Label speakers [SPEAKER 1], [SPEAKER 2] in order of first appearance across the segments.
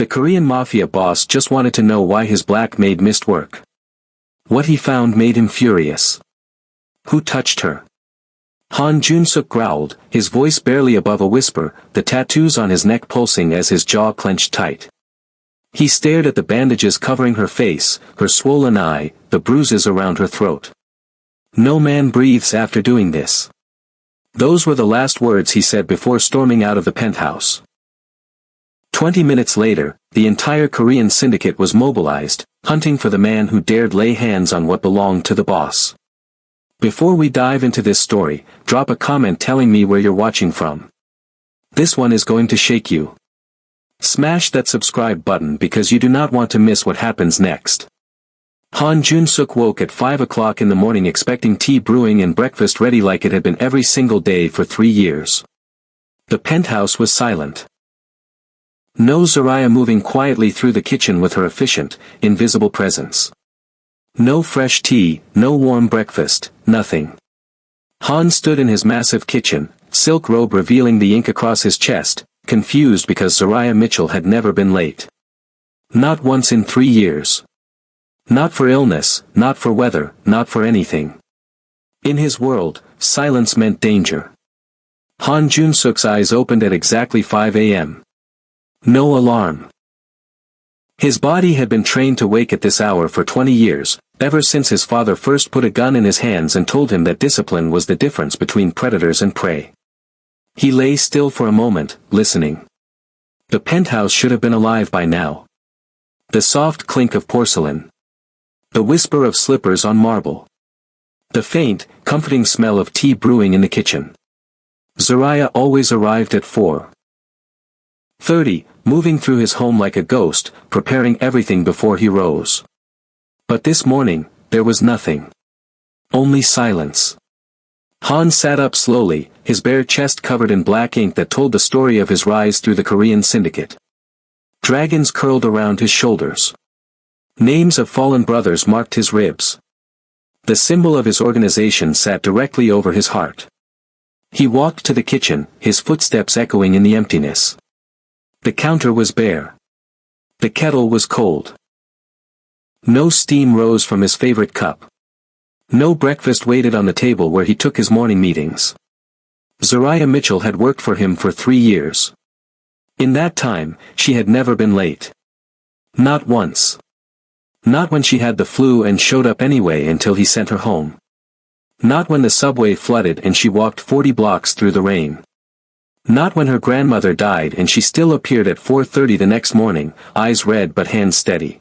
[SPEAKER 1] The Korean Mafia boss just wanted to know why his black maid missed work. What he found made him furious. Who touched her? Han Jun-suk growled, his voice barely above a whisper, the tattoos on his neck pulsing as his jaw clenched tight. He stared at the bandages covering her face, her swollen eye, the bruises around her throat. No man breathes after doing this. Those were the last words he said before storming out of the penthouse. 20 minutes later, the entire Korean syndicate was mobilized, hunting for the man who dared lay hands on what belonged to the boss. Before we dive into this story, drop a comment telling me where you're watching from. This one is going to shake you. Smash that subscribe button because you do not want to miss what happens next. Han Jun-suk woke at 5 o'clock in the morning expecting tea brewing and breakfast ready like it had been every single day for 3 years. The penthouse was silent. No Zaraya moving quietly through the kitchen with her efficient, invisible presence. No fresh tea, no warm breakfast, nothing. Han stood in his massive kitchen, silk robe revealing the ink across his chest, confused because Zaraya Mitchell had never been late. Not once in 3 years. Not for illness, not for weather, not for anything. In his world, silence meant danger. Han Jun-suk's eyes opened at exactly 5 a.m. No alarm. His body had been trained to wake at this hour for 20 years, ever since his father first put a gun in his hands and told him that discipline was the difference between predators and prey. He lay still for a moment, listening. The penthouse should have been alive by now. The soft clink of porcelain. The whisper of slippers on marble. The faint, comforting smell of tea brewing in the kitchen. Zaraya always arrived at 4:30, moving through his home like a ghost, preparing everything before he rose. But this morning, there was nothing. Only silence. Han sat up slowly, his bare chest covered in black ink that told the story of his rise through the Korean syndicate. Dragons curled around his shoulders. Names of fallen brothers marked his ribs. The symbol of his organization sat directly over his heart. He walked to the kitchen, his footsteps echoing in the emptiness. The counter was bare. The kettle was cold. No steam rose from his favorite cup. No breakfast waited on the table where he took his morning meetings. Zaraya Mitchell had worked for him for 3 years. In that time, she had never been late. Not once. Not when she had the flu and showed up anyway until he sent her home. Not when the subway flooded and she walked 40 blocks through the rain. Not when her grandmother died and she still appeared at 4:30 the next morning, eyes red but hands steady.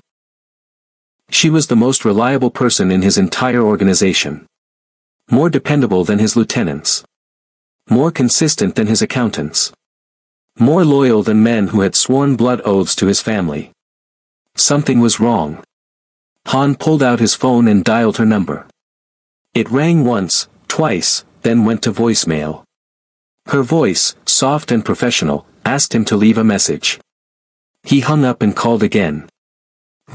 [SPEAKER 1] She was the most reliable person in his entire organization. More dependable than his lieutenants. More consistent than his accountants. More loyal than men who had sworn blood oaths to his family. Something was wrong. Han pulled out his phone and dialed her number. It rang once, twice, then went to voicemail. Her voice, soft and professional, asked him to leave a message. He hung up and called again.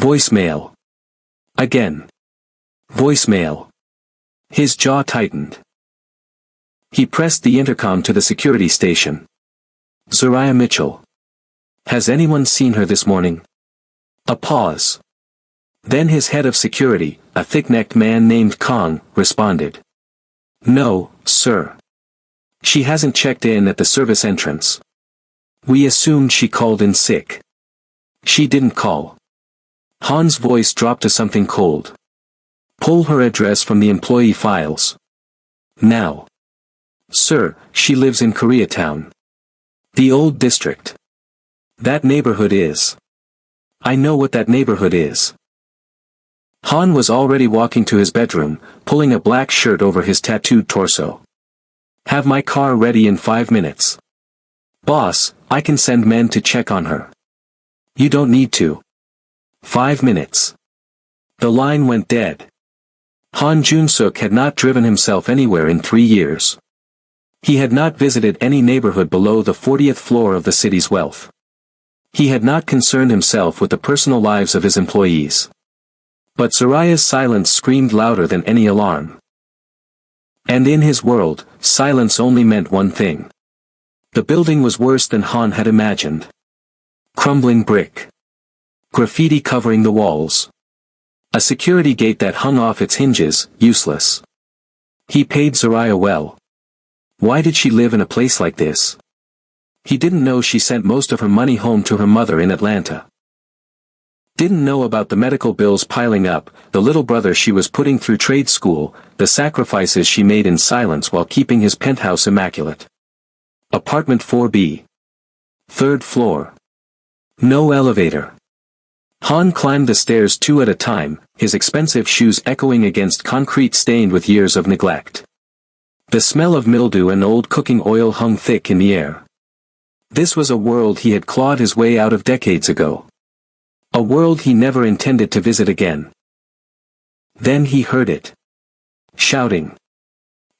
[SPEAKER 1] Voicemail. Again. Voicemail. His jaw tightened. He pressed the intercom to the security station. Zaraya Mitchell. Has anyone seen her this morning? A pause. Then his head of security, a thick-necked man named Kong, responded. No, sir. She hasn't checked in at the service entrance. We assumed she called in sick. She didn't call. Han's voice dropped to something cold. Pull her address from the employee files. Now. Sir, she lives in Koreatown. The old district. That neighborhood is. I know what that neighborhood is. Han was already walking to his bedroom, pulling a black shirt over his tattooed torso. Have my car ready in 5 minutes. Boss, I can send men to check on her. You don't need to. 5 minutes. The line went dead. Han Jun-suk had not driven himself anywhere in 3 years. He had not visited any neighborhood below the 40th floor of the city's wealth. He had not concerned himself with the personal lives of his employees. But Zaraya's silence screamed louder than any alarm. And in his world, silence only meant one thing. The building was worse than Han had imagined. Crumbling brick. Graffiti covering the walls. A security gate that hung off its hinges, useless. He paid Zariah well. Why did she live in a place like this? He didn't know she sent most of her money home to her mother in Atlanta. Didn't know about the medical bills piling up, the little brother she was putting through trade school, the sacrifices she made in silence while keeping his penthouse immaculate. Apartment 4B. Third floor. No elevator. Han climbed the stairs two at a time, his expensive shoes echoing against concrete stained with years of neglect. The smell of mildew and old cooking oil hung thick in the air. This was a world he had clawed his way out of decades ago. A world he never intended to visit again. Then he heard it. Shouting.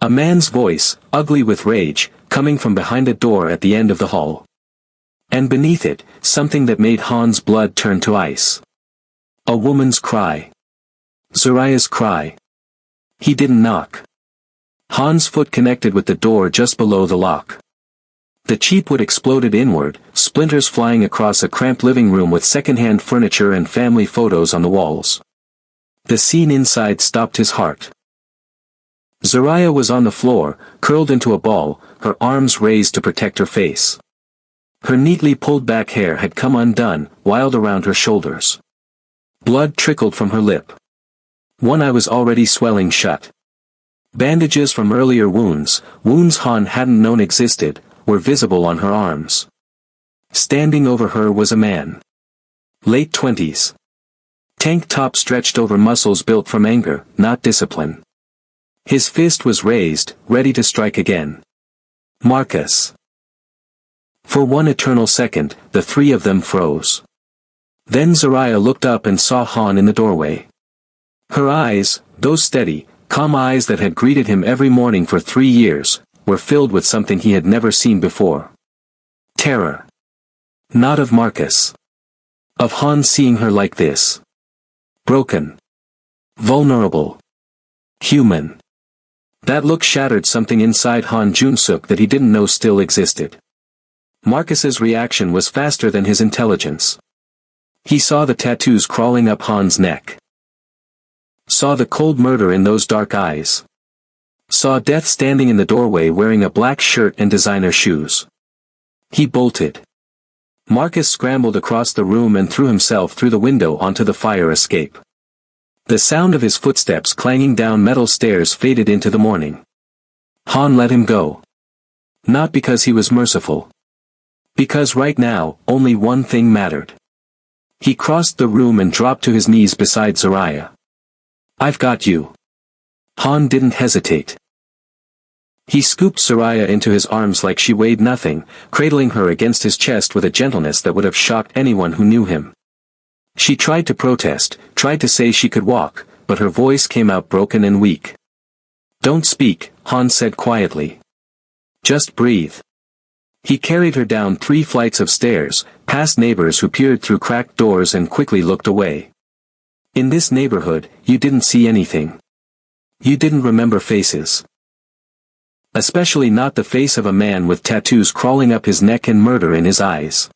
[SPEAKER 1] A man's voice, ugly with rage, coming from behind a door at the end of the hall. And beneath it, something that made Han's blood turn to ice. A woman's cry. Zariah's cry. He didn't knock. Han's foot connected with the door just below the lock. The cheap wood exploded inward, splinters flying across a cramped living room with second-hand furniture and family photos on the walls. The scene inside stopped his heart. Zariah was on the floor, curled into a ball, her arms raised to protect her face. Her neatly pulled back hair had come undone, wild around her shoulders. Blood trickled from her lip. One eye was already swelling shut. Bandages from earlier wounds Han hadn't known existed, were visible on her arms. Standing over her was a man. Late 20s. Tank top stretched over muscles built from anger, not discipline. His fist was raised, ready to strike again. Marcus. For one eternal second, the three of them froze. Then Zariah looked up and saw Han in the doorway. Her eyes, those steady, calm eyes that had greeted him every morning for 3 years, were filled with something he had never seen before. Terror. Not of Marcus. Of Han seeing her like this. Broken. Vulnerable. Human. That look shattered something inside Han Jun-suk that he didn't know still existed. Marcus's reaction was faster than his intelligence. He saw the tattoos crawling up Han's neck. Saw the cold murder in those dark eyes. Saw death standing in the doorway wearing a black shirt and designer shoes. He bolted. Marcus scrambled across the room and threw himself through the window onto the fire escape. The sound of his footsteps clanging down metal stairs faded into the morning. Han let him go. Not because he was merciful. Because right now, only one thing mattered. He crossed the room and dropped to his knees beside Zariah. I've got you. Han didn't hesitate. He scooped Zariah into his arms like she weighed nothing, cradling her against his chest with a gentleness that would have shocked anyone who knew him. She tried to protest, tried to say she could walk, but her voice came out broken and weak. Don't speak, Han said quietly. Just breathe. He carried her down 3 flights of stairs, past neighbors who peered through cracked doors and quickly looked away. In this neighborhood, you didn't see anything. You didn't remember faces. Especially not the face of a man with tattoos crawling up his neck and murder in his eyes.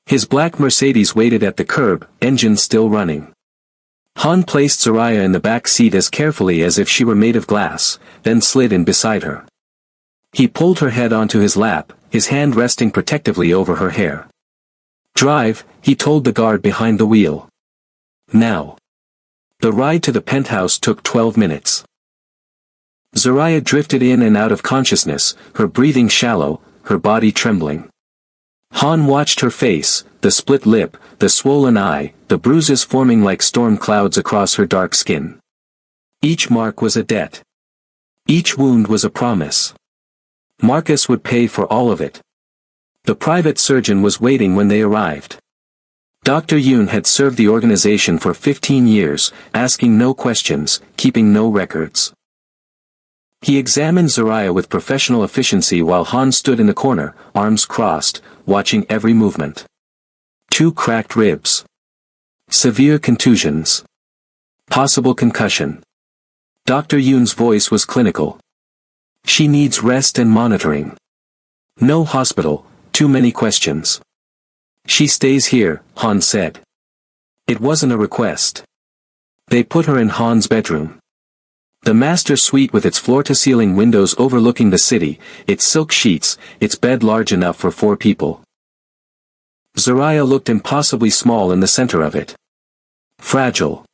[SPEAKER 1] His black Mercedes waited at the curb, engine still running. Han placed Zariah in the back seat as carefully as if she were made of glass, then slid in beside her. He pulled her head onto his lap, his hand resting protectively over her hair. Drive, he told the guard behind the wheel. Now. The ride to the penthouse took 12 minutes. Zariah drifted in and out of consciousness, her breathing shallow, her body trembling. Han watched her face, the split lip, the swollen eye, the bruises forming like storm clouds across her dark skin. Each mark was a debt. Each wound was a promise. Marcus would pay for all of it. The private surgeon was waiting when they arrived. Dr. Yoon had served the organization for 15 years, asking no questions, keeping no records. He examined Zariah with professional efficiency while Han stood in the corner, arms crossed, watching every movement. 2 cracked ribs. Severe contusions. Possible concussion. Dr. Yoon's voice was clinical. She needs rest and monitoring. No hospital, too many questions. She stays here, Han said. It wasn't a request. They put her in Han's bedroom. The master suite with its floor-to-ceiling windows overlooking the city, its silk sheets, its bed large enough for 4 people. Zoraya looked impossibly small in the center of it. Fragile.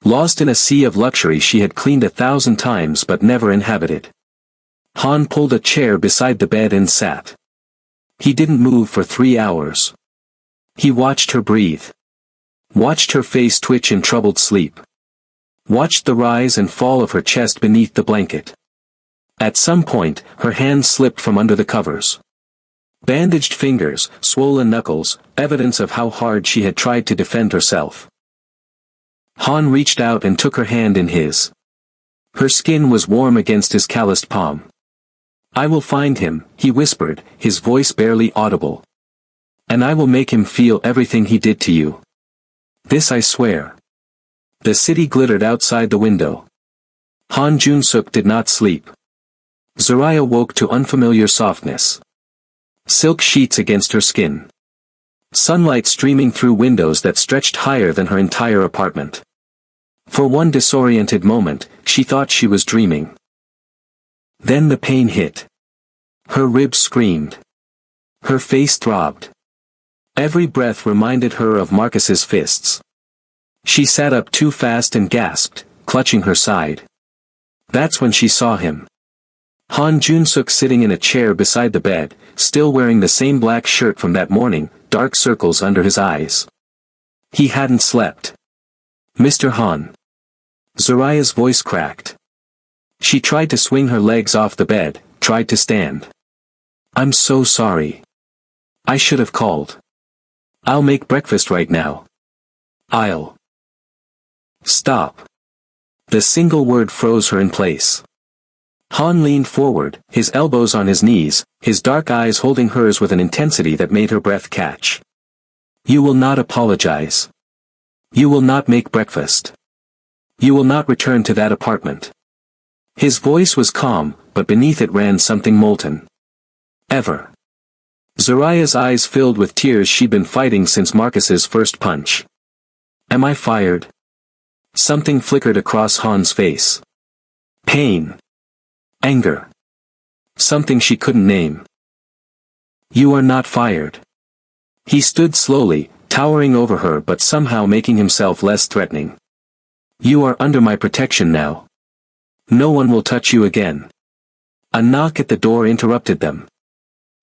[SPEAKER 1] Lost in a sea of luxury she had cleaned 1,000 times but never inhabited. Han pulled a chair beside the bed and sat. He didn't move for 3 hours. He watched her breathe. Watched her face twitch in troubled sleep. Watched the rise and fall of her chest beneath the blanket. At some point, her hand slipped from under the covers. Bandaged fingers, swollen knuckles, evidence of how hard she had tried to defend herself. Han reached out and took her hand in his. Her skin was warm against his calloused palm. "I will find him," he whispered, his voice barely audible. "And I will make him feel everything he did to you. This I swear." The city glittered outside the window. Han Jun-suk did not sleep. Zoraya woke to unfamiliar softness. Silk sheets against her skin. Sunlight streaming through windows that stretched higher than her entire apartment. For one disoriented moment, she thought she was dreaming. Then the pain hit. Her ribs screamed. Her face throbbed. Every breath reminded her of Marcus's fists. She sat up too fast and gasped, clutching her side. That's when she saw him. Han Jun-suk sitting in a chair beside the bed, still wearing the same black shirt from that morning, dark circles under his eyes. He hadn't slept. "Mr. Han." Zoraya's voice cracked. She tried to swing her legs off the bed, tried to stand. "I'm so sorry. I should have called. I'll make breakfast right now. I'll." "Stop." The single word froze her in place. Han leaned forward, his elbows on his knees, his dark eyes holding hers with an intensity that made her breath catch. "You will not apologize. You will not make breakfast. You will not return to that apartment." His voice was calm, but beneath it ran something molten. "Ever." Zoraya's eyes filled with tears. She'd been fighting since Marcus's first punch. "Am I fired?" Something flickered across Han's face. Pain. Anger. Something she couldn't name. "You are not fired." He stood slowly, towering over her but somehow making himself less threatening. "You are under my protection now. No one will touch you again." A knock at the door interrupted them.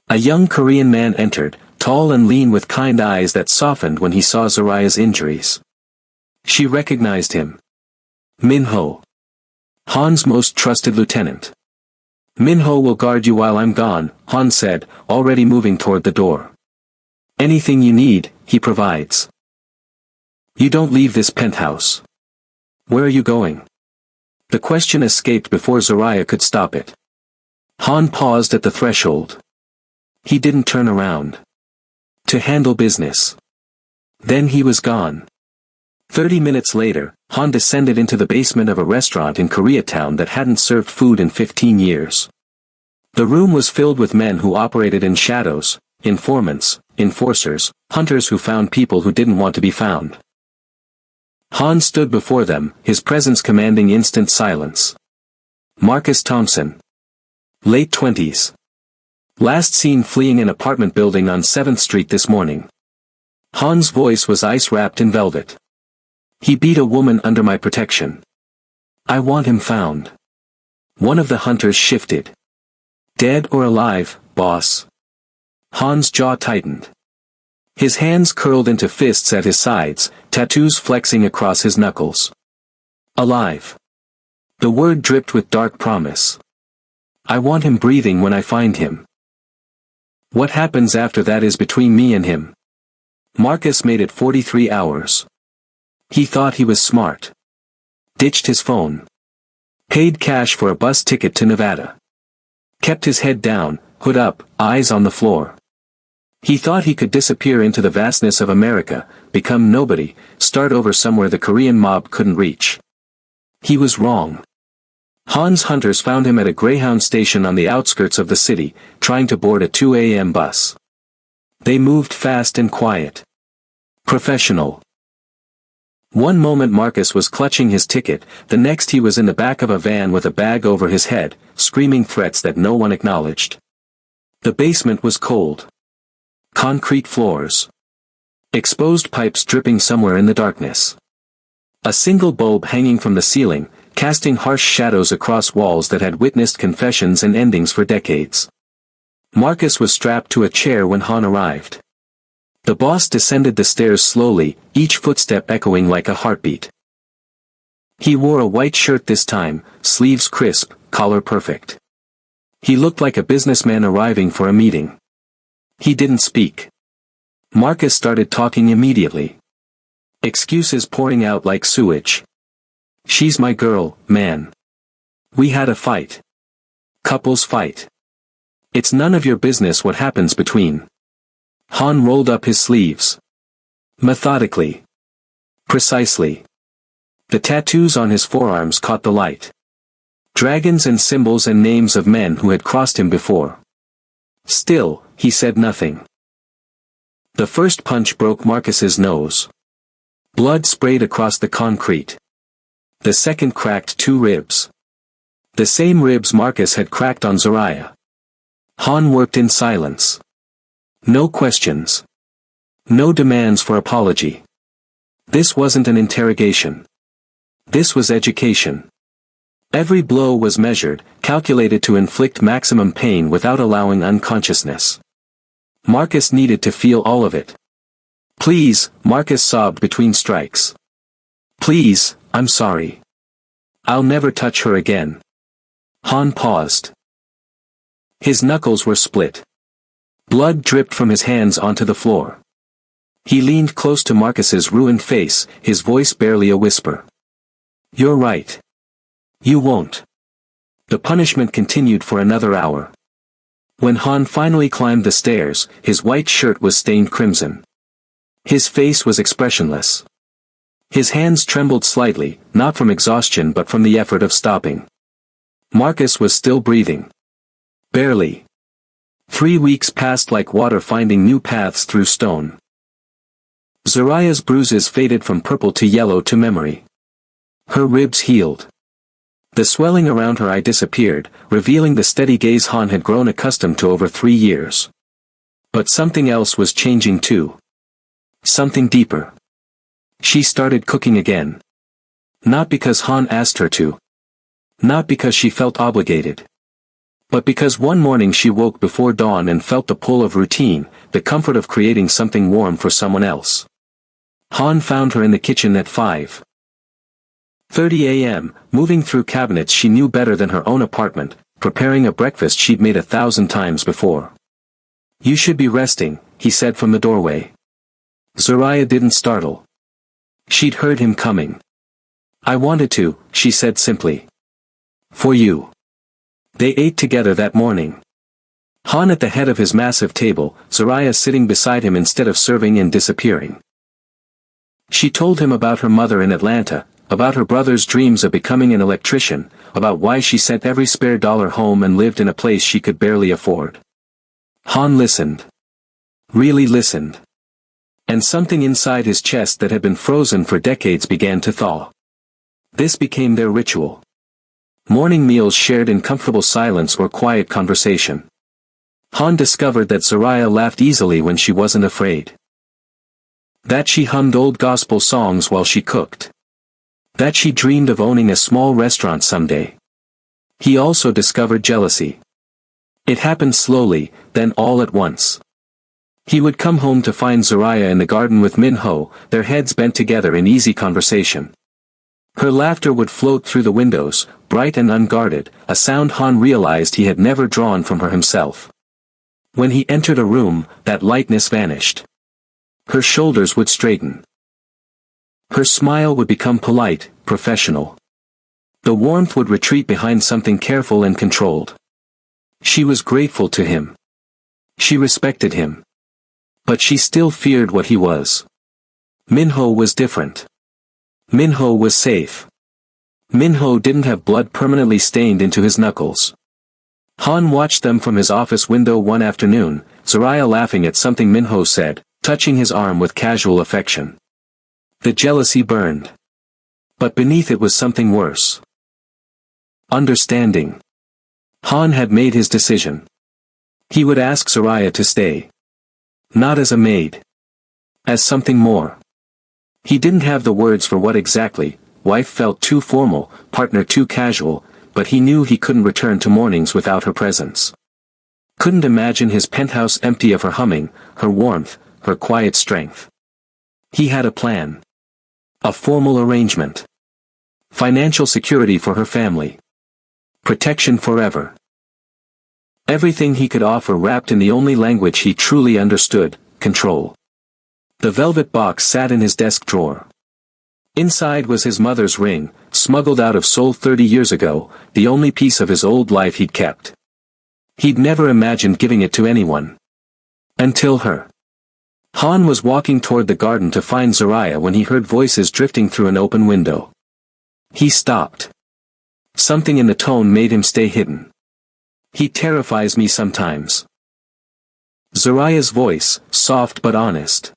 [SPEAKER 1] A young Korean man entered, tall and lean with kind eyes that softened when he saw Zoraya's injuries. She recognized him. Minho. Han's most trusted lieutenant. "Minho will guard you while I'm gone," Han said, already moving toward the door. "Anything you need, he provides. You don't leave this penthouse." "Where are you going?" The question escaped before Zoraya could stop it. Han paused at the threshold. He didn't turn around. To handle business. Then he was gone. 30 minutes later, Han descended into the basement of a restaurant in Koreatown that hadn't served food in 15 years. The room was filled with men who operated in shadows, informants, enforcers, hunters who found people who didn't want to be found. Han stood before them, his presence commanding instant silence. Marcus Thompson. Late 20s. Last seen fleeing an apartment building on 7th Street this morning. Han's voice was ice-wrapped in velvet. "He beat a woman under my protection. I want him found." One of the hunters shifted. "Dead or alive, boss?" Han's jaw tightened. His hands curled into fists at his sides, tattoos flexing across his knuckles. "Alive." The word dripped with dark promise. "I want him breathing when I find him. What happens after that is between me and him." Marcus made it 43 hours. He thought he was smart. Ditched his phone. Paid cash for a bus ticket to Nevada. Kept his head down, hood up, eyes on the floor. He thought he could disappear into the vastness of America, become nobody, start over somewhere the Korean mob couldn't reach. He was wrong. Han's hunters found him at a Greyhound station on the outskirts of the city, trying to board a 2 a.m. bus. They moved fast and quiet. Professional. One moment Marcus was clutching his ticket, the next he was in the back of a van with a bag over his head, screaming threats that no one acknowledged. The basement was cold. Concrete floors. Exposed pipes dripping somewhere in the darkness. A single bulb hanging from the ceiling, casting harsh shadows across walls that had witnessed confessions and endings for decades. Marcus was strapped to a chair when Han arrived. The boss descended the stairs slowly, each footstep echoing like a heartbeat. He wore a white shirt this time, sleeves crisp, collar perfect. He looked like a businessman arriving for a meeting. He didn't speak. Marcus started talking immediately. Excuses pouring out like sewage. She's my girl, man. We had a fight. Couples fight. It's none of your business what happens between. Han rolled up his sleeves. Methodically. Precisely. The tattoos on his forearms caught the light. Dragons and symbols and names of men who had crossed him before. Still, he said nothing. The first punch broke Marcus's nose. Blood sprayed across the concrete. The second cracked 2 ribs. The same ribs Marcus had cracked on Zariah. Han worked in silence. No questions. No demands for apology. This wasn't an interrogation. This was education. Every blow was measured, calculated to inflict maximum pain without allowing unconsciousness. Marcus needed to feel all of it. Please, Marcus sobbed between strikes. Please, I'm sorry. I'll never touch her again. Han paused. His knuckles were split. Blood dripped from his hands onto the floor. He leaned close to Marcus's ruined face, his voice barely a whisper. You're right. You won't. The punishment continued for another hour. When Han finally climbed the stairs, his white shirt was stained crimson. His face was expressionless. His hands trembled slightly, not from exhaustion but from the effort of stopping. Marcus was still breathing. Barely. 3 weeks passed like water finding new paths through stone. Zariah's bruises faded from purple to yellow to memory. Her ribs healed. The swelling around her eye disappeared, revealing the steady gaze Han had grown accustomed to over 3 years. But something else was changing too. Something deeper. She started cooking again. Not because Han asked her to. Not because she felt obligated. But because one morning she woke before dawn and felt the pull of routine, the comfort of creating something warm for someone else. Han found her in the kitchen at 5:30 a.m., moving through cabinets she knew better than her own apartment, preparing a breakfast she'd made 1,000 times before. You should be resting, he said from the doorway. Zariah didn't startle. She'd heard him coming. I wanted to, she said simply. For you. They ate together that morning. Han at the head of his massive table, Zariah sitting beside him instead of serving and disappearing. She told him about her mother in Atlanta, about her brother's dreams of becoming an electrician, about why she sent every spare dollar home and lived in a place she could barely afford. Han listened. Really listened. And something inside his chest that had been frozen for decades began to thaw. This became their ritual. Morning meals shared in comfortable silence or quiet conversation. Han discovered that Zariah laughed easily when she wasn't afraid. That she hummed old gospel songs while she cooked. That she dreamed of owning a small restaurant someday. He also discovered jealousy. It happened slowly, then all at once. He would come home to find Zariah in the garden with Min-ho, their heads bent together in easy conversation. Her laughter would float through the windows, bright and unguarded, a sound Han realized he had never drawn from her himself. When he entered a room, that lightness vanished. Her shoulders would straighten. Her smile would become polite, professional. The warmth would retreat behind something careful and controlled. She was grateful to him. She respected him. But she still feared what he was. Min-ho was different. Min-ho was safe. Min-ho didn't have blood permanently stained into his knuckles. Han watched them from his office window one afternoon, Zariah laughing at something Min-ho said, touching his arm with casual affection. The jealousy burned. But beneath it was something worse. Understanding. Han had made his decision. He would ask Zaraya to stay. Not as a maid. As something more. He didn't have the words for what exactly. Wife felt too formal, partner too casual, but he knew he couldn't return to mornings without her presence. Couldn't imagine his penthouse empty of her humming, her warmth, her quiet strength. He had a plan. A formal arrangement. Financial security for her family. Protection forever. Everything he could offer wrapped in the only language he truly understood, control. The velvet box sat in his desk drawer. Inside was his mother's ring, smuggled out of Seoul 30 years ago, the only piece of his old life he'd kept. He'd never imagined giving it to anyone. Until her. Han was walking toward the garden to find Zaraya when he heard voices drifting through an open window. He stopped. Something in the tone made him stay hidden. He terrifies me sometimes. Zaraya's voice, soft but honest.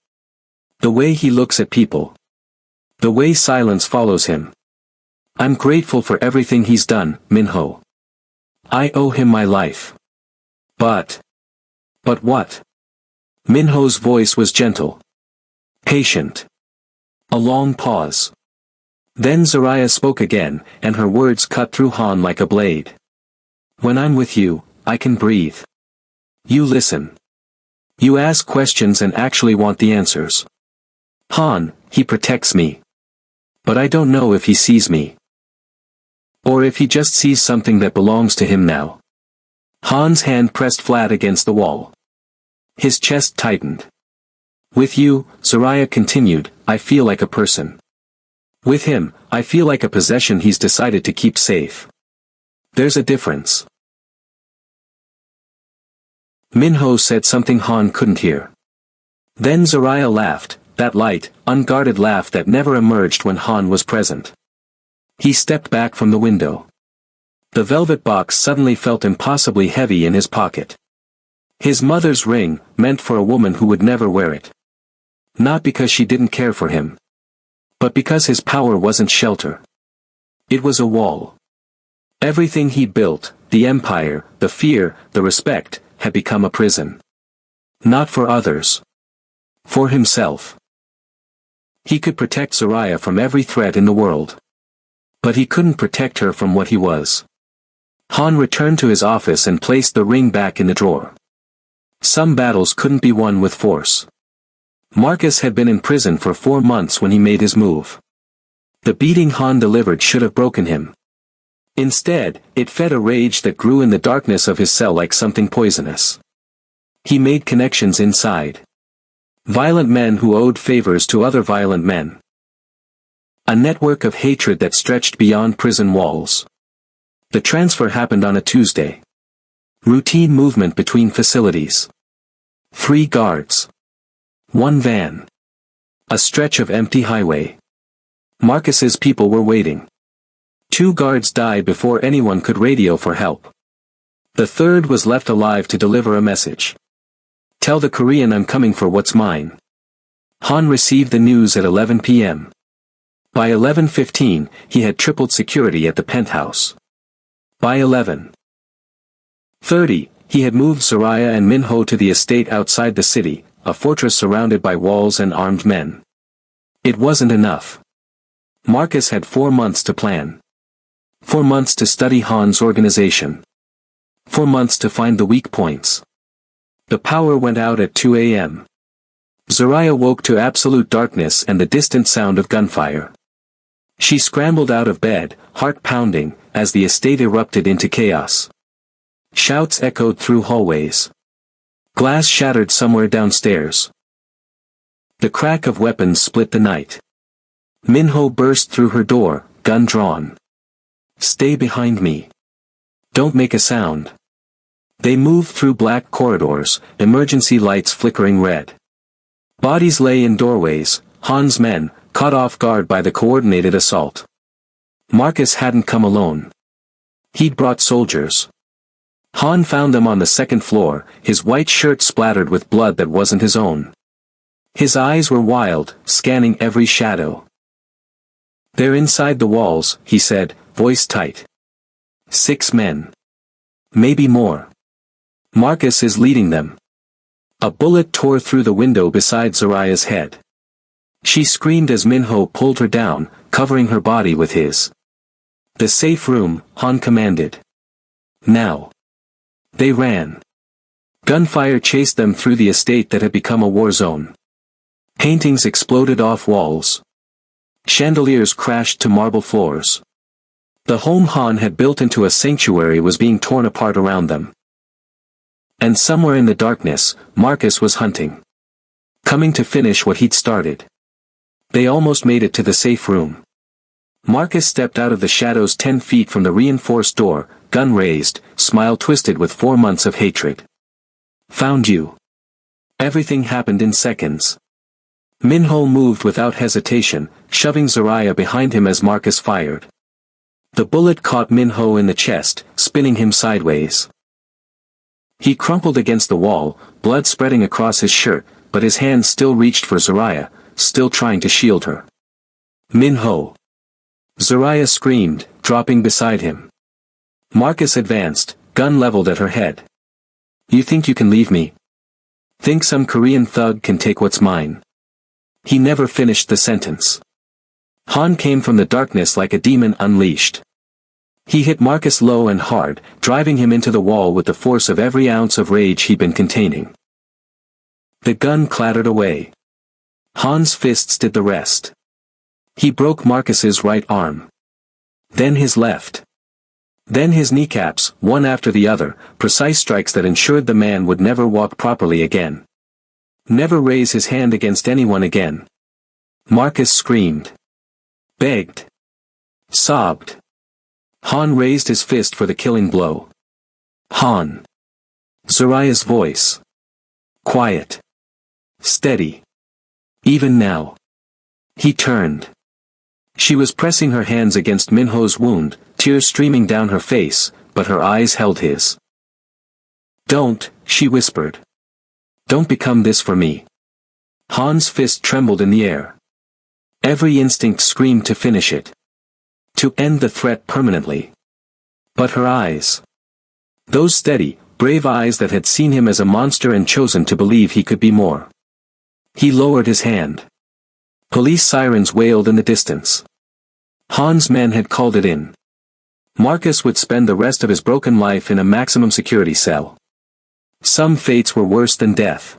[SPEAKER 1] The way he looks at people. The way silence follows him. I'm grateful for everything he's done, Minho. I owe him my life. But what? Minho's voice was gentle. Patient. A long pause. Then Zaraya spoke again, and her words cut through Han like a blade. When I'm with you, I can breathe. You listen. You ask questions and actually want the answers. Han, he protects me. But I don't know if he sees me. Or if he just sees something that belongs to him now. Han's hand pressed flat against the wall. His chest tightened. With you, Zaraya continued, I feel like a person. With him, I feel like a possession he's decided to keep safe. There's a difference. Minho said something Han couldn't hear. Then Zaraya laughed, that light, unguarded laugh that never emerged when Han was present. He stepped back from the window. The velvet box suddenly felt impossibly heavy in his pocket. His mother's ring, meant for a woman who would never wear it. Not because she didn't care for him. But because his power wasn't shelter. It was a wall. Everything he'd built, the empire, the fear, the respect, had become a prison. Not for others. For himself. He could protect Zaraya from every threat in the world. But he couldn't protect her from what he was. Han returned to his office and placed the ring back in the drawer. Some battles couldn't be won with force. Marcus had been in prison for 4 months when he made his move. The beating Han delivered should have broken him. Instead, it fed a rage that grew in the darkness of his cell like something poisonous. He made connections inside. Violent men who owed favors to other violent men. A network of hatred that stretched beyond prison walls. The transfer happened on a Tuesday. Routine movement between facilities. 3 guards. 1 van. A stretch of empty highway. Marcus's people were waiting. 2 guards died before anyone could radio for help. The 3rd was left alive to deliver a message. Tell the Korean I'm coming for what's mine. Han received the news at 11 p.m. By 11:15, he had tripled security at the penthouse. By 11:30, he had moved Zaraya and Minho to the estate outside the city, a fortress surrounded by walls and armed men. It wasn't enough. Marcus had 4 months to plan. 4 months to study Han's organization. 4 months to find the weak points. The power went out at 2 a.m. Zaraya woke to absolute darkness and the distant sound of gunfire. She scrambled out of bed, heart pounding, as the estate erupted into chaos. Shouts echoed through hallways. Glass shattered somewhere downstairs. The crack of weapons split the night. Minho burst through her door, gun drawn. Stay behind me. Don't make a sound. They moved through black corridors, emergency lights flickering red. Bodies lay in doorways, Han's men, caught off guard by the coordinated assault. Marcus hadn't come alone. He'd brought soldiers. Han found them on the 2nd floor, his white shirt splattered with blood that wasn't his own. His eyes were wild, scanning every shadow. "They're inside the walls," he said, voice tight. 6 men. Maybe more. Marcus is leading them. A bullet tore through the window beside Zariah's head. She screamed as Minho pulled her down, covering her body with his. "The safe room," Han commanded. "Now." They ran. Gunfire chased them through the estate that had become a war zone. Paintings exploded off walls. Chandeliers crashed to marble floors. The home Han had built into a sanctuary was being torn apart around them. And somewhere in the darkness, Marcus was hunting. Coming to finish what he'd started. They almost made it to the safe room. Marcus stepped out of the shadows 10 feet from the reinforced door, gun raised, smile twisted with 4 months of hatred. "Found you." Everything happened in seconds. Minho moved without hesitation, shoving Zariah behind him as Marcus fired. The bullet caught Minho in the chest, spinning him sideways. He crumpled against the wall, blood spreading across his shirt, but his hand still reached for Zariah, still trying to shield her. "Minho!" Zariah screamed, dropping beside him. Marcus advanced, gun leveled at her head. "You think you can leave me? Think some Korean thug can take what's mine?" He never finished the sentence. Han came from the darkness like a demon unleashed. He hit Marcus low and hard, driving him into the wall with the force of every ounce of rage he'd been containing. The gun clattered away. Han's fists did the rest. He broke Marcus's right arm. Then his left. Then his kneecaps, one after the other, precise strikes that ensured the man would never walk properly again. Never raise his hand against anyone again. Marcus screamed. Begged. Sobbed. Han raised his fist for the killing blow. Han. Zariah's voice. Quiet. Steady. Even now. He turned. She was pressing her hands against Minho's wound, tears streaming down her face, but her eyes held his. "Don't," she whispered. "Don't become this for me." Han's fist trembled in the air. Every instinct screamed to finish it. To end the threat permanently. But her eyes. Those steady, brave eyes that had seen him as a monster and chosen to believe he could be more. He lowered his hand. Police sirens wailed in the distance. Han's men had called it in. Marcus would spend the rest of his broken life in a maximum security cell. Some fates were worse than death.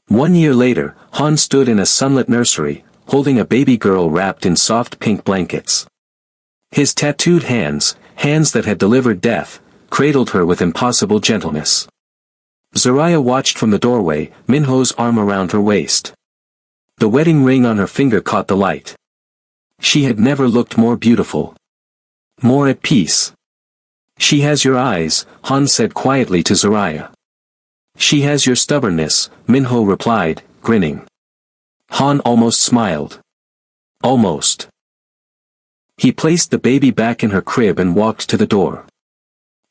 [SPEAKER 1] 1 year later, Han stood in a sunlit nursery, holding a baby girl wrapped in soft pink blankets. His tattooed hands, hands that had delivered death, cradled her with impossible gentleness. Zariah watched from the doorway, Minho's arm around her waist. The wedding ring on her finger caught the light. She had never looked more beautiful. More at peace. "She has your eyes," Han said quietly to Zariah. "She has your stubbornness," Minho replied, grinning. Han almost smiled. Almost. He placed the baby back in her crib and walked to the door.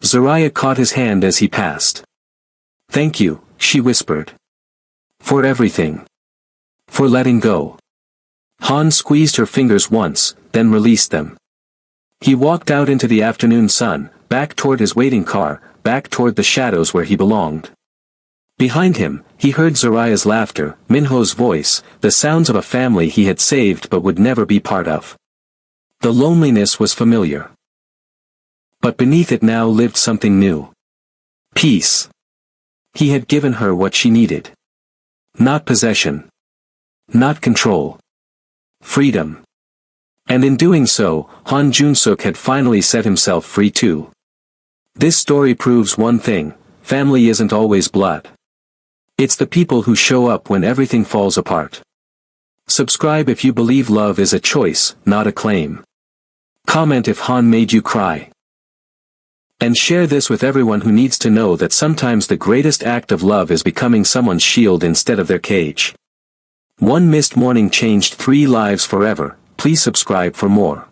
[SPEAKER 1] Zariah caught his hand as he passed. "Thank you," she whispered. "For everything. For letting go." Han squeezed her fingers once, then released them. He walked out into the afternoon sun, back toward his waiting car, back toward the shadows where he belonged. Behind him, he heard Zariah's laughter, Minho's voice, the sounds of a family he had saved but would never be part of. The loneliness was familiar. But beneath it now lived something new. Peace. He had given her what she needed. Not possession. Not control. Freedom. And in doing so, Han Jun-suk had finally set himself free too. This story proves one thing: family isn't always blood. It's the people who show up when everything falls apart. Subscribe if you believe love is a choice, not a claim. Comment if Han made you cry. And share this with everyone who needs to know that sometimes the greatest act of love is becoming someone's shield instead of their cage. One missed morning changed 3 lives forever. Please subscribe for more.